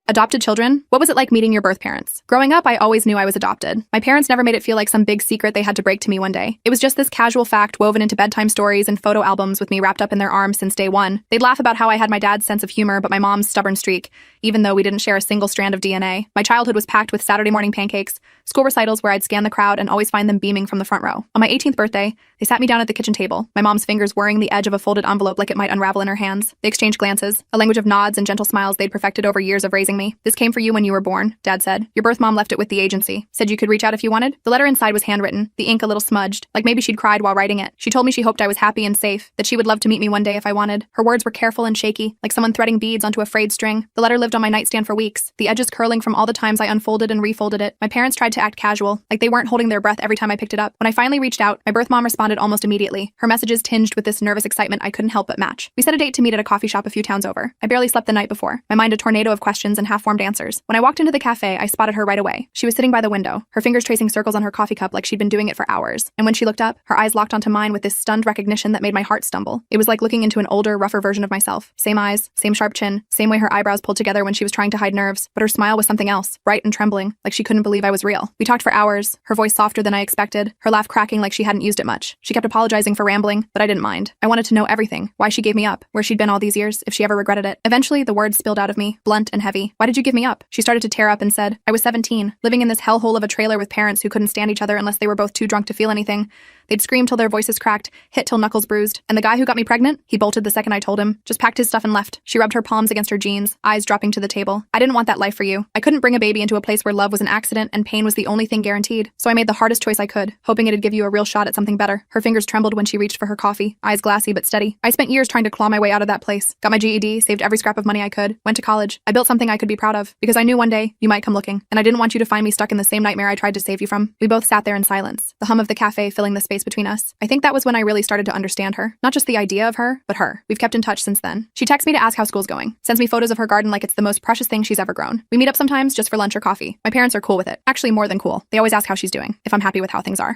Adopted children? What was it like meeting your birth parents? Growing up, I always knew I was adopted. My parents never made it feel like some big secret they had to break to me one day. It was just this casual fact woven into bedtime stories and photo albums with me wrapped up in their arms since day one. They'd laugh about how I had my dad's sense of humor but my mom's stubborn streak, even though we didn't share a single strand of DNA. My childhood was packed with Saturday morning pancakes, school recitals where I'd scan the crowd and always find them beaming from the front row. On my 18th birthday, they sat me down at the kitchen table, my mom's fingers whirring the edge of a folded envelope like it might unravel in her hands. They exchanged glances, a language of nods and gentle smiles they'd perfected over years of raising me. "This came for you when you were born," Dad said. "Your birth mom left it with the agency. Said you could reach out if you wanted." The letter inside was handwritten, the ink a little smudged, like maybe she'd cried while writing it. She told me she hoped I was happy and safe, that she would love to meet me one day if I wanted. Her words were careful and shaky, like someone threading beads onto a frayed string. The letter lived on my nightstand for weeks, the edges curling from all the times I unfolded and refolded it. My parents tried to act casual, like they weren't holding their breath every time I picked it up. When I finally reached out, my birth mom responded almost immediately, her messages tinged with this nervous excitement I couldn't help but match. We set a date to meet at a coffee shop a few towns over. I barely slept the night before, my mind a tornado of questions and half-formed answers. When I walked into the cafe, I spotted her right away. She was sitting by the window, her fingers tracing circles on her coffee cup like she'd been doing it for hours. And when she looked up, her eyes locked onto mine with this stunned recognition that made my heart stumble. It was like looking into an older, rougher version of myself. Same eyes, same sharp chin, same way her eyebrows pulled together when she was trying to hide nerves, but her smile was something else, bright and trembling, like she couldn't believe I was real. We talked for hours, her voice softer than I expected, her laugh cracking like she hadn't used it much. She kept apologizing for rambling, but I didn't mind. I wanted to know everything, why she gave me up, where she'd been all these years, if she ever regretted it. Eventually, the words spilled out of me, blunt and heavy. "Why did you give me up?" She started to tear up and said, "I was 17, living in this hellhole of a trailer with parents who couldn't stand each other unless they were both too drunk to feel anything. They'd scream till their voices cracked, hit till knuckles bruised. And the guy who got me pregnant, he bolted the second I told him, just packed his stuff and left." She rubbed her palms against her jeans, eyes dropping to the table. "I didn't want that life for you. I couldn't bring a baby into a place where love was an accident and pain was the only thing guaranteed. So I made the hardest choice I could, hoping it'd give you a real shot at something better." Her fingers trembled when she reached for her coffee, eyes glassy but steady. "I spent years trying to claw my way out of that place. Got my GED, saved every scrap of money I could, went to college. I built something I could be proud of, because I knew one day you might come looking, and I didn't want you to find me stuck in the same nightmare I tried to save you from." We both sat there in silence, the hum of the cafe filling the space between us. I think that was when I really started to understand her. Not just the idea of her, but her. We've kept in touch since then. She texts me to ask how school's going, sends me photos of her garden like it's the most precious thing she's ever grown. We meet up sometimes just for lunch or coffee. My parents are cool with it. Actually, more than cool. They always ask how she's doing, if I'm happy with how things are.